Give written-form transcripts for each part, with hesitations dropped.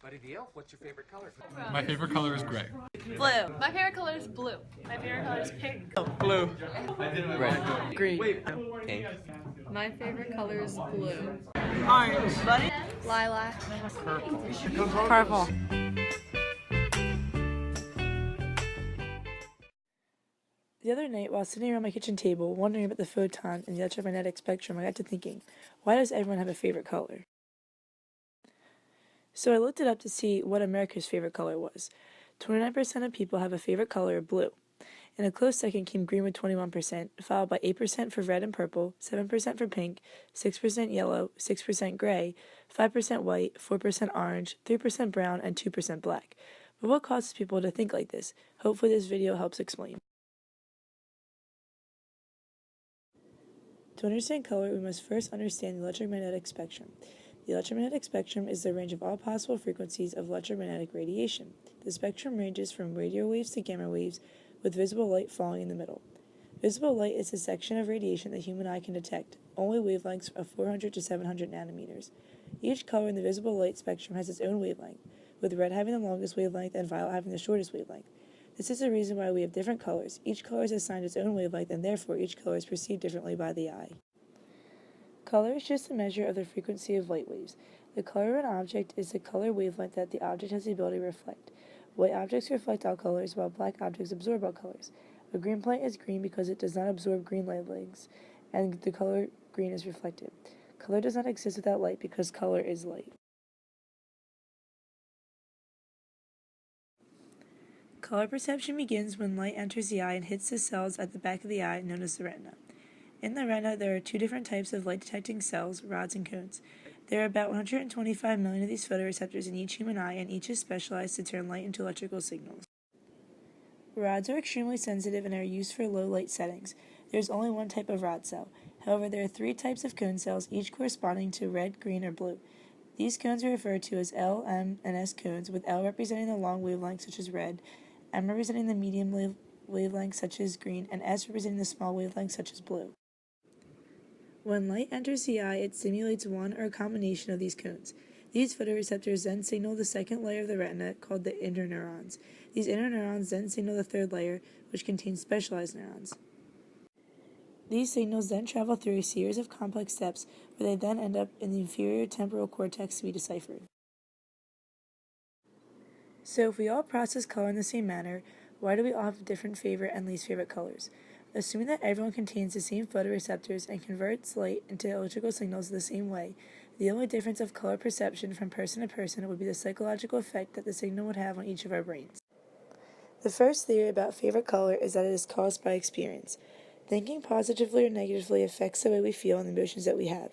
Buddy Deal, what's your favorite color? My favorite color is gray. Blue. My favorite color is blue. My favorite color is pink. Blue. Red. Green. Pink. My favorite color is blue. Orange. Buddy? Lilac. Purple. The other night, while sitting around my kitchen table, wondering about the photon and the electromagnetic spectrum, I got to thinking, why does everyone have a favorite color? So I looked it up to see what America's favorite color was. 29% of people have a favorite color of blue. In a close second came green with 21%, followed by 8% for red and purple, 7% for pink, 6% yellow, 6% gray, 5% white, 4% orange, 3% brown, and 2% black. But what causes people to think like this? Hopefully this video helps explain. To understand color, we must first understand the electromagnetic spectrum. The electromagnetic spectrum is the range of all possible frequencies of electromagnetic radiation. The spectrum ranges from radio waves to gamma waves, with visible light falling in the middle. Visible light is a section of radiation the human eye can detect, only wavelengths of 400 to 700 nanometers. Each color in the visible light spectrum has its own wavelength, with red having the longest wavelength and violet having the shortest wavelength. This is the reason why we have different colors. Each color is assigned its own wavelength, and therefore each color is perceived differently by the eye. Color is just a measure of the frequency of light waves. The color of an object is the color wavelength that the object has the ability to reflect. White objects reflect all colors, while black objects absorb all colors. A green plant is green because it does not absorb green wavelengths, and the color green is reflected. Color does not exist without light because color is light. Color perception begins when light enters the eye and hits the cells at the back of the eye, known as the retina. In the retina, there are two different types of light-detecting cells, rods and cones. There are about 125 million of these photoreceptors in each human eye, and each is specialized to turn light into electrical signals. Rods are extremely sensitive and are used for low light settings. There is only one type of rod cell. However, there are three types of cone cells, each corresponding to red, green, or blue. These cones are referred to as L, M, and S cones, with L representing the long wavelength, such as red, M representing the medium wavelength, such as green, and S representing the small wavelength, such as blue. When light enters the eye, it stimulates one or a combination of these cones. These photoreceptors then signal the second layer of the retina, called the interneurons. These interneurons then signal the third layer, which contains specialized neurons. These signals then travel through a series of complex steps, where they then end up in the inferior temporal cortex to be deciphered. So if we all process color in the same manner, why do we all have different favorite and least favorite colors? Assuming that everyone contains the same photoreceptors and converts light into electrical signals the same way, the only difference of color perception from person to person would be the psychological effect that the signal would have on each of our brains. The first theory about favorite color is that it is caused by experience. Thinking positively or negatively affects the way we feel and the emotions that we have.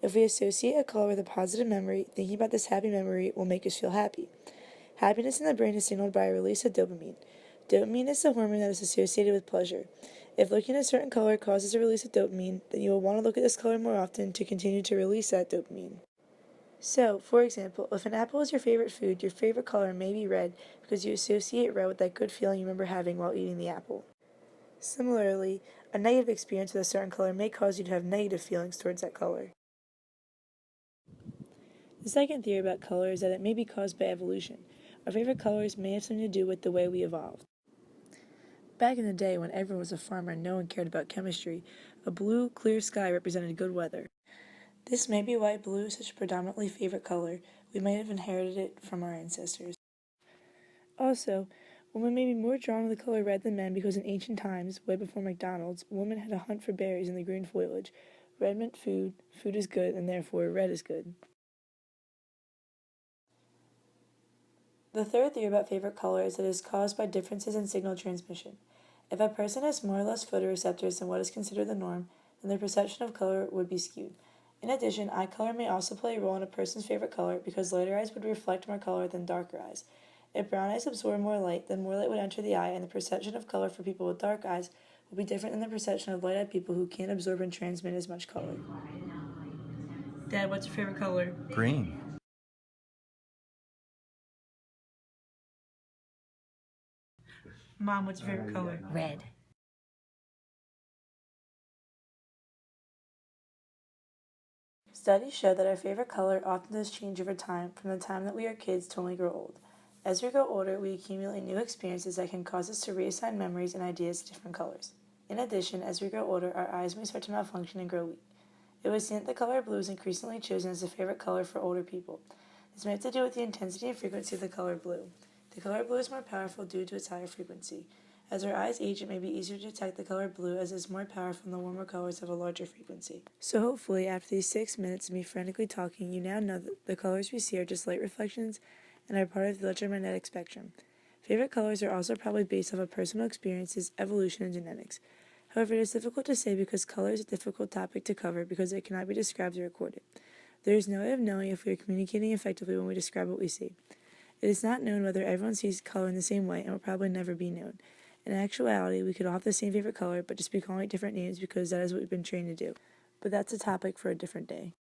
If we associate a color with a positive memory, thinking about this happy memory will make us feel happy. Happiness in the brain is signaled by a release of dopamine. Dopamine is the hormone that is associated with pleasure. If looking at a certain color causes a release of dopamine, then you will want to look at this color more often to continue to release that dopamine. So, for example, if an apple is your favorite food, your favorite color may be red because you associate red with that good feeling you remember having while eating the apple. Similarly, a negative experience with a certain color may cause you to have negative feelings towards that color. The second theory about color is that it may be caused by evolution. Our favorite colors may have something to do with the way we evolved. Back in the day, when everyone was a farmer and no one cared about chemistry, a blue, clear sky represented good weather. This may be why blue is such a predominantly favorite color. We might have inherited it from our ancestors. Also, women may be more drawn to the color red than men because in ancient times, way before McDonald's, women had to hunt for berries in the green foliage. Red meant food, food is good, and therefore red is good. The third theory about favorite color is that it is caused by differences in signal transmission. If a person has more or less photoreceptors than what is considered the norm, then their perception of color would be skewed. In addition, eye color may also play a role in a person's favorite color because lighter eyes would reflect more color than darker eyes. If brown eyes absorb more light, then more light would enter the eye, and the perception of color for people with dark eyes will be different than the perception of light-eyed people who can't absorb and transmit as much color. Dad, what's your favorite color? Green. Mom, what's your favorite color? Red. Studies show that our favorite color often does change over time from the time that we are kids to when we grow old. As we grow older, we accumulate new experiences that can cause us to reassign memories and ideas to different colors. In addition, as we grow older, our eyes may start to malfunction and grow weak. It was seen that the color blue is increasingly chosen as the favorite color for older people. This may have to do with the intensity and frequency of the color blue. The color blue is more powerful due to its higher frequency. As our eyes age, it may be easier to detect the color blue as it is more powerful and the warmer colors have a larger frequency. So hopefully, after these 6 minutes of me frantically talking, you now know that the colors we see are just light reflections and are part of the electromagnetic spectrum. Favorite colors are also probably based off of personal experiences, evolution, and genetics. However, it is difficult to say because color is a difficult topic to cover because it cannot be described or recorded. There is no way of knowing if we are communicating effectively when we describe what we see. It is not known whether everyone sees color in the same way and will probably never be known. In actuality, we could all have the same favorite color, but just be calling it different names because that is what we've been trained to do. But that's a topic for a different day.